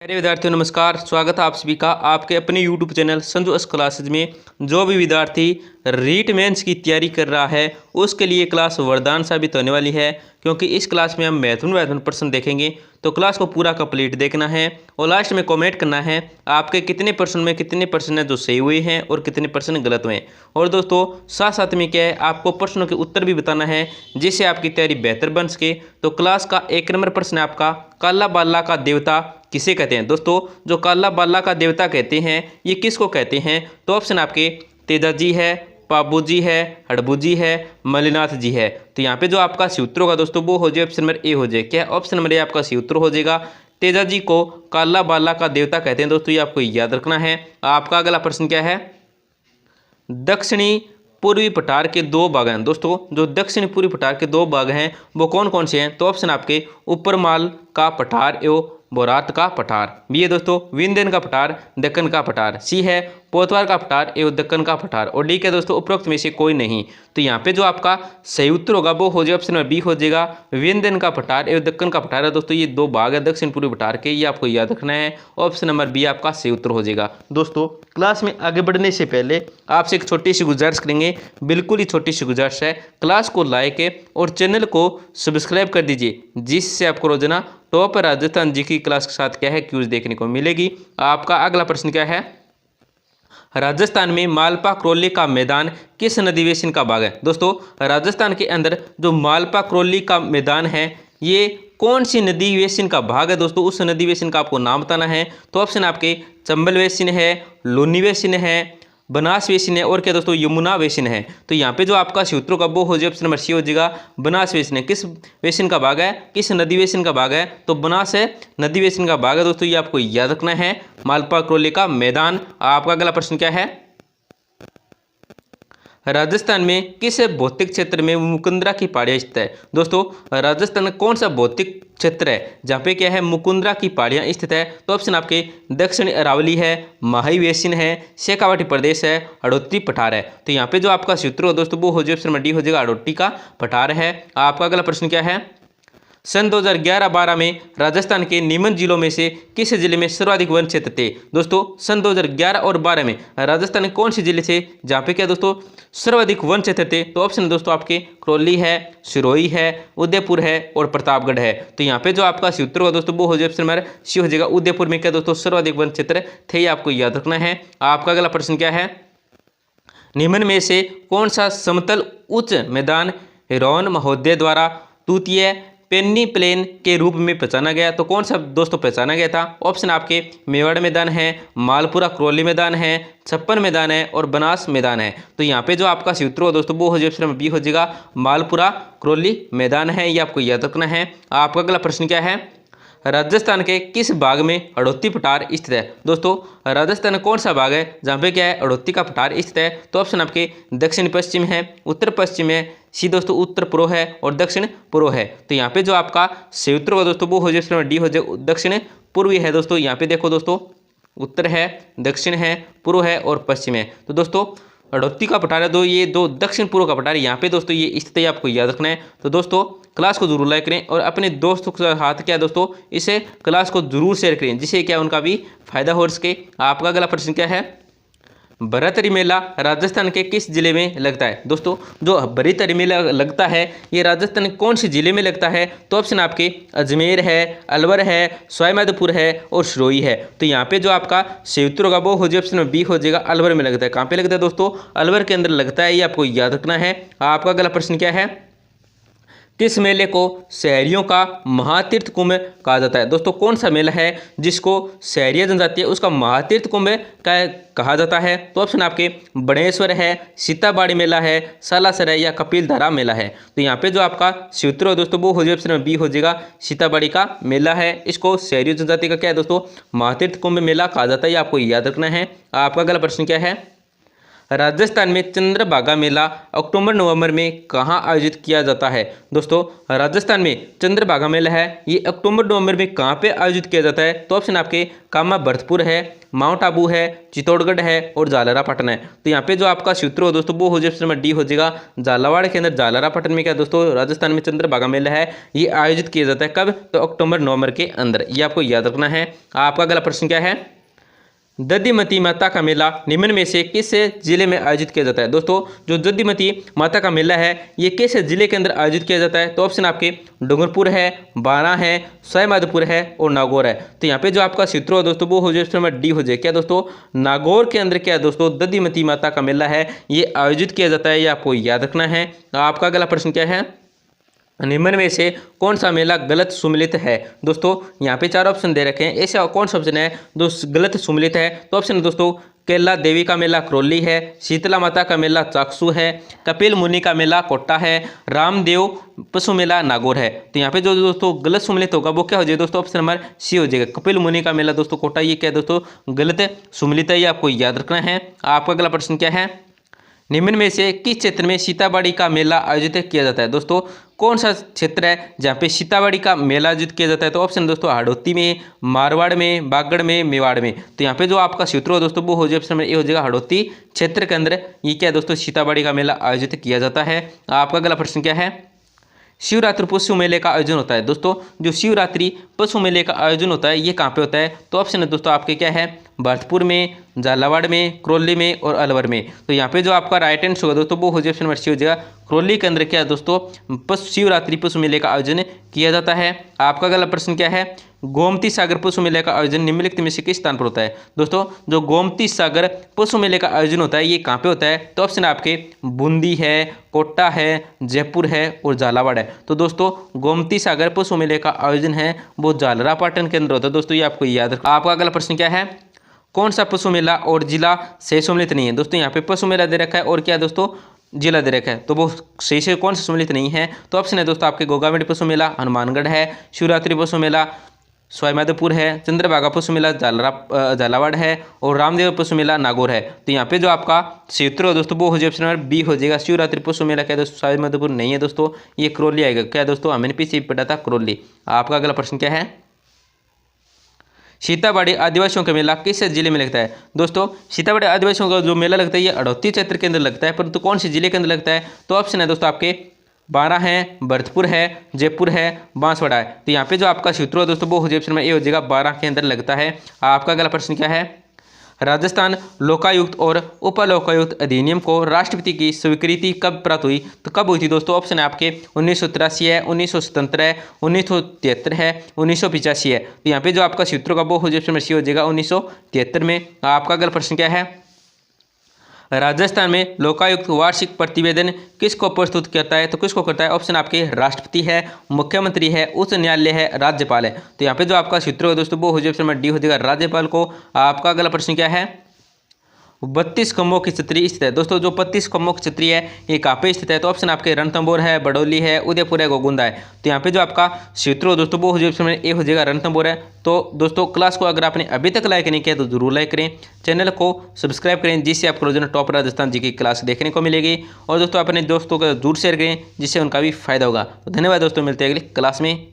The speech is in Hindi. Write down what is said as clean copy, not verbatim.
प्यारे विद्यार्थियों नमस्कार। स्वागत है आप सभी का आपके अपने YouTube channel Sanju S classes में। जो भी विद्यार्थी रीट मेंस की तैयारी कर रहा है उसके लिए क्लास वरदान साबित होने वाली है, क्योंकि इस क्लास में हम महत्वपूर्ण प्रश्न देखेंगे। तो क्लास को पूरा कंप्लीट देखना है और लास्ट में कमेंट करना है आपके कितने प्रश्न में कितने प्रश्न हैं जो सही हुए हैं और कितने प्रश्न गलत हुए हैं। और दोस्तों साथ साथ में क्या है, आपको प्रश्नों के उत्तर भी बताना है जिससे आपकी तैयारी बेहतर बन सके। तो क्लास का 1 नंबर प्रश्न है आपका, काला बाला का देवता किसे कहते हैं। दोस्तों जो काला बाला का देवता कहते हैं ये किसको कहते हैं। तो ऑप्शन आपके तेजाजी है, पाबूजी है, हड़बूजी है, मलिनाथ जी है। तो यहाँ पे जो आपका सही उत्तर होगा दोस्तों वो हो जाए ऑप्शन नंबर ए हो जाए। क्या ऑप्शन नंबर ए आपका सही उत्तर हो जाएगा। तेजाजी को काला बाला का देवता कहते हैं दोस्तों, ये आपको याद रखना है। आपका अगला प्रश्न क्या है, दक्षिणी पूर्वी पठार के 2 भाग हैं। दोस्तों जो दक्षिणी पूर्वी पठार के 2 भाग हैं वो कौन कौन से हैं। तो ऑप्शन आपके ऊपरमाल का पठार एवं बोरात का पठार। बी है दोस्तों विंध्यन का पठार, दक्कन का पठार। सी है पोतवार का पठार एवं दक्कन का पठार। और डी क्या दोस्तों उपरोक्त में से कोई नहीं। तो यहाँ पे जो आपका सही उत्तर होगा वो हो जाए ऑप्शन नंबर बी हो जाएगा, विंध्यन का पठार एवं दक्कन का पठार है। दोस्तों ये 2 भाग है दक्षिण पूर्वी पठार के, ये आपको याद रखना है। ऑप्शन नंबर बी आपका सही उत्तर हो जाएगा। दोस्तों क्लास में आगे बढ़ने से पहले आपसे एक छोटी सी गुजारिश करेंगे, बिल्कुल ही छोटी सी गुजारिश है। क्लास को लाइक और चैनल को सब्सक्राइब कर दीजिए, जिससे आपको रोजाना टॉप राजस्थान जी की क्लास के साथ क्या है क्यूज देखने को मिलेगी। आपका अगला प्रश्न क्या है, राजस्थान में मालपा क्रोली का मैदान किस नदी बेसिन का भाग है। दोस्तों राजस्थान के अंदर जो मालपा क्रोली का मैदान है ये कौन सी नदी बेसिन का भाग है। दोस्तों उस नदी बेसिन का आपको नाम बताना है। तो ऑप्शन आपके चंबल बेसिन है, लूनी बेसिन है, बनास बेसिन है और क्या दोस्तों यमुना बेसिन है। तो यहाँ पे जो आपका सही उत्तर का वो हो जाए ऑप्शन नंबर सी हो जाएगा, बनास बेसिन है। किस बेसिन का भाग है, किस नदी बेसिन का भाग है। तो बनास है नदी बेसिन का भाग है दोस्तों, ये आपको याद रखना है। मालपा क्रोली का मैदान। आपका अगला प्रश्न क्या है, राजस्थान में किस भौतिक क्षेत्र में मुकुंदरा की पहाड़ियाँ स्थित है। दोस्तों राजस्थान में कौन सा भौतिक क्षेत्र है जहाँ पे क्या है मुकुंदरा की पहाड़ियाँ स्थित है। तो ऑप्शन आपके दक्षिण अरावली है, माही बेसिन है, शेखावाटी प्रदेश है, हड़ौती पठार है। तो यहाँ पे जो आपका सूत्र हो दोस्तों वो हो जाए ऑप्शन नंबर डी हो जाएगा, हड़ौती का पठार है। आपका अगला प्रश्न क्या है, सन 2011-12 में राजस्थान के निम्न जिलों में से किस जिले में सर्वाधिक वन क्षेत्र थे। दोस्तों सन 2011 और 12 में राजस्थान के कौन से जिले थे जहाँ पे क्या दोस्तों सर्वाधिक वन क्षेत्र थे। तो ऑप्शन दोस्तों आपके करौली है, सिरोही है, उदयपुर है और प्रतापगढ़ है। तो यहाँ पे जो आपका सही उत्तर होगा दोस्तों वो हो जाए ऑप्शन नंबर सी हो जाएगा, उदयपुर में क्या दोस्तों सर्वाधिक वन क्षेत्र थे, ये आपको याद रखना है। आपका अगला प्रश्न क्या है, निम्न में से कौन सा समतल उच्च मैदान हिरोन महोदय द्वारा तूतीय पेन्नी प्लेन के रूप में पहचाना गया। तो कौन सा दोस्तों पहचाना गया था। ऑप्शन आपके मेवाड़ मैदान है, मालपुरा करौली मैदान है, छप्पन मैदान है और बनास मैदान है। तो यहाँ पे जो आपका सही उत्तर हो दोस्तों वो हो जाए ऑप्शन बी हो जाएगा, मालपुरा करौली मैदान है, ये आपको याद रखना है। आपका अगला प्रश्न क्या है, राजस्थान के किस भाग में हड़ौती पठार स्थित है। दोस्तों राजस्थान में कौन सा भाग है जहाँ पे क्या है हड़ौती का पठार स्थित है। तो ऑप्शन आपके दक्षिण पश्चिम है, उत्तर पश्चिम है, सी दोस्तों उत्तर पूर्व है और दक्षिण पूर्व है। तो यहाँ पे जो आपका सही उत्तर होगा दोस्तों वो हो जाए डी हो जाए, दक्षिण पूर्वी है। दोस्तों यहाँ पे देखो दोस्तों उत्तर है, दक्षिण है, पूर्व है और पश्चिम है। तो दोस्तों हड़ौती का पठार है दो, ये 2 दक्षिण पूर्व का पठार है यहाँ पे दोस्तों ये स्थिति आपको याद रखना है। तो दोस्तों क्लास को जरूर लाइक करें और अपने दोस्तों के साथ क्या दोस्तों इसे क्लास को जरूर शेयर करें, जिससे क्या उनका भी फायदा हो सके। आपका अगला प्रश्न क्या है, भरतरी मेला राजस्थान के किस जिले में लगता है। दोस्तों जो भरतरी मेला लगता है ये राजस्थान के कौन से जिले में लगता है। तो ऑप्शन आपके अजमेर है, अलवर है, सवाईमाधोपुर है और सिरोही है। तो यहाँ पे जो आपका सही उत्तर होगा वो हो जाए ऑप्शन बी हो जाएगा, अलवर में लगता है। कहाँ पे लगता है दोस्तों, अलवर के अंदर लगता है, ये आपको याद रखना है। आपका अगला प्रश्न क्या है, किस मेले को शहरियों का महातीर्थ कुंभ कहा जाता है। दोस्तों कौन सा मेला है जिसको शहरिया जनजाति है उसका महातीर्थ कुंभ कहा जाता है। तो ऑप्शन आपके बड़ेश्वर है, सीताबाड़ी मेला है, सालासर है या कपिलधारा मेला है। तो यहाँ पे जो आपका सूत्र है दोस्तों वो हो जाए ऑप्शन बी हो जाएगा, सीताबाड़ी का मेला है। इसको शहरी जनजाति का क्या है दोस्तों महातीर्थ कुंभ मेला कहा जाता है, ये आपको याद रखना है। आपका अगला प्रश्न क्या है, राजस्थान में चंद्रभागा मेला अक्टूबर नवंबर में कहाँ आयोजित किया जाता है। दोस्तों राजस्थान में चंद्रभागा मेला है, ये अक्टूबर नवंबर में कहाँ पे आयोजित किया जाता है। तो ऑप्शन आपके कामा भरतपुर है, माउंट आबू है, चित्तौड़गढ़ है और झालरापाटन है। तो यहाँ पे जो आपका सूत्र हो दोस्तों वो हो जाए ऑप्शन नंबर डी हो जाएगा। झालावाड़ के अंदर झालरापाटन में क्या दोस्तों राजस्थान में चंद्रभागा मेला है, ये आयोजित किया जाता है कब, तो अक्टूबर नवंबर के अंदर। ये आपको याद रखना है। आपका अगला प्रश्न क्या है, दधिमती माता का मेला निम्न में से किस जिले में आयोजित किया जाता है। दोस्तों जो दधिमती माता का मेला है ये किस जिले के अंदर आयोजित किया जाता है। तो ऑप्शन आपके डूंगरपुर है, बारां है, सवाईमाधोपुर है और नागौर है। तो यहाँ पे जो आपका सूत्र हो दोस्तों वो हो जाए ऑप्शन नंबर डी हो जाए। क्या दोस्तों नागौर के अंदर क्या है दोस्तों दधिमती माता का मेला है, ये आयोजित किया जाता है, ये आपको याद रखना है। आपका अगला प्रश्न क्या है, निम्न में से कौन सा मेला गलत सुमिलित है। दोस्तों यहाँ पे चार ऑप्शन दे रखे हैं, ऐसा कौन सा ऑप्शन है जो गलत सुमिलित है। तो ऑप्शन है दोस्तों केला देवी का मेला करौली है, शीतला माता का मेला चाकसू है, कपिल मुनि का मेला कोटा है, रामदेव पशु मेला नागौर है। तो यहाँ पे जो दोस्तों गलत सुमिलित होगा वो क्या हो जाएगा दोस्तों, ऑप्शन नंबर सी हो जाएगा, कपिल मुनि का मेला दोस्तों कोटा। ये क्या है दोस्तों गलत सुमिलित है, ये आपको याद रखना है। आपका अगला प्रश्न क्या है, निम्न में से किस क्षेत्र में सीताबाड़ी का मेला आयोजित किया जाता है। दोस्तों कौन सा क्षेत्र है जहाँ पे सीताबाड़ी का मेला आयोजित किया जाता है। तो ऑप्शन दोस्तों हाड़ौती में, मारवाड़ में, बागड़ में, मेवाड़ में। तो यहाँ पे जो आपका सूत्र हो दोस्तों वो हो जाए ऑप्शन में ए हो जाएगा, हाड़ौती क्षेत्र के अंदर ये क्या है दोस्तों सीताबाड़ी का मेला आयोजित किया जाता है। आपका अगला प्रश्न क्या है, शिवरात्रि पशु मेले का आयोजन होता है। दोस्तों जो शिवरात्रि पशु मेले का आयोजन होता है ये कहाँ पे होता है। तो ऑप्शन है दोस्तों आपके क्या है, भरतपुर में, झालावाड़ में, करौली में और अलवर में। तो यहाँ पे जो आपका राइट आंसर होगा दोस्तों वो हो जाए ऑप्शन नंबर सी हो जाएगा, करौली के अंदर क्या है दोस्तों शिवरात्रि पशु मेले का आयोजन किया जाता है। आपका अगला प्रश्न क्या है, गोमती सागर पशु मेले का आयोजन निम्नलिखित में से किस स्थान पर होता है। दोस्तों जो गोमती सागर पशु मेले का आयोजन होता है ये कहाँ पे होता है। तो ऑप्शन आपके बूंदी है, कोटा है, जयपुर है और झालावाड़ है। तो दोस्तों गोमती सागर पशु मेले का आयोजन है वो झालरापाटन के अंदर होता है। दोस्तों ये आपको याद रखना। आपका अगला प्रश्न क्या है, कौन सा पशु मेला और जिला से सम्मिलित नहीं है। दोस्तों यहाँ पे पशु मेला दे रखा है और क्या दोस्तों जिला दे रखा है, तो वो सही से कौन सा सम्मिलित नहीं है। तो ऑप्शन है दोस्तों आपके गोगामेडी पशु मेला हनुमानगढ़ है, शिवरात्रि पशु मेला सवाईमाधोपुर है, चंद्रभागा पशु मेला झालावाड़ है और रामदेव पशु मेला नागौर है। तो यहाँ पे जो आपका क्षेत्र हो दोस्तों वो हो जाए ऑप्शन नंबर बी हो जाएगा, शिवरात्रि पशु मेला क्या दोस्तों सवाईमाधोपुर नहीं है दोस्तों, ये करौली आएगा। क्या दोस्तों हमें पीछे पढ़ा था करौली। आपका अगला प्रश्न क्या है, सीताबाड़ी आदिवासियों का मेला किस जिले में लगता है। दोस्तों सीताबाड़ी आदिवासियों का जो मेला लगता है ये हड़ौती क्षेत्र के अंदर लगता है, परंतु कौन से जिले के अंदर लगता है। तो ऑप्शन है दोस्तों आपके बारां है, भरतपुर है, जयपुर है, बांसवाड़ा है। तो यहाँ पे जो आपका सूत्र है दोस्तों वो हो जाए ऑप्शन में ए हो जाएगा, बारां के अंदर लगता है। आपका अगला प्रश्न क्या है, राजस्थान लोकायुक्त और उपलोकायुक्त अधिनियम को राष्ट्रपति की स्वीकृति कब प्राप्त हुई। तो कब हुई थी दोस्तों, ऑप्शन है आपके 1983 है, 1977 है, 1973 है, 1985 है। तो यहाँ पे जो आपका सूत्रों का वो हो जाए ऑप्शन में सी हो जाएगा 1973 में। आपका अगला प्रश्न क्या है, राजस्थान में लोकायुक्त वार्षिक प्रतिवेदन किसको प्रस्तुत करता है। तो किसको करता है, ऑप्शन आपके राष्ट्रपति है, मुख्यमंत्री है, उच्च न्यायालय है, राज्यपाल है। तो यहाँ पे जो आपका सूत्र है दोस्तों वो हो जाए ऑप्शन में डी हो जाएगा, राज्यपाल को। आपका अगला प्रश्न क्या है, 32 खम्भों की छतरी स्थित है। दोस्तों जो 32 खम्भों की छतरी है ये कहाँ पे स्थित है। तो ऑप्शन आपके रणथंभौर है, बडौली है, उदयपुर है, गोगुंदा है। तो यहाँ पे जो आपका सूत्र हो दोस्तों वो हो जाए ऑप्शन में ए हो जाएगा, रणथंभौर है। तो दोस्तों क्लास को अगर आपने अभी तक लाइक नहीं किया तो जरूर लाइक करें, चैनल को सब्सक्राइब करें जिससे आपको रोजाना टॉप राजस्थान जी की क्लास देखने को मिलेगी। और दोस्तों अपने दोस्तों को जरूर शेयर करें जिससे उनका भी फायदा होगा। तो धन्यवाद दोस्तों, मिलते हैं अगली क्लास में।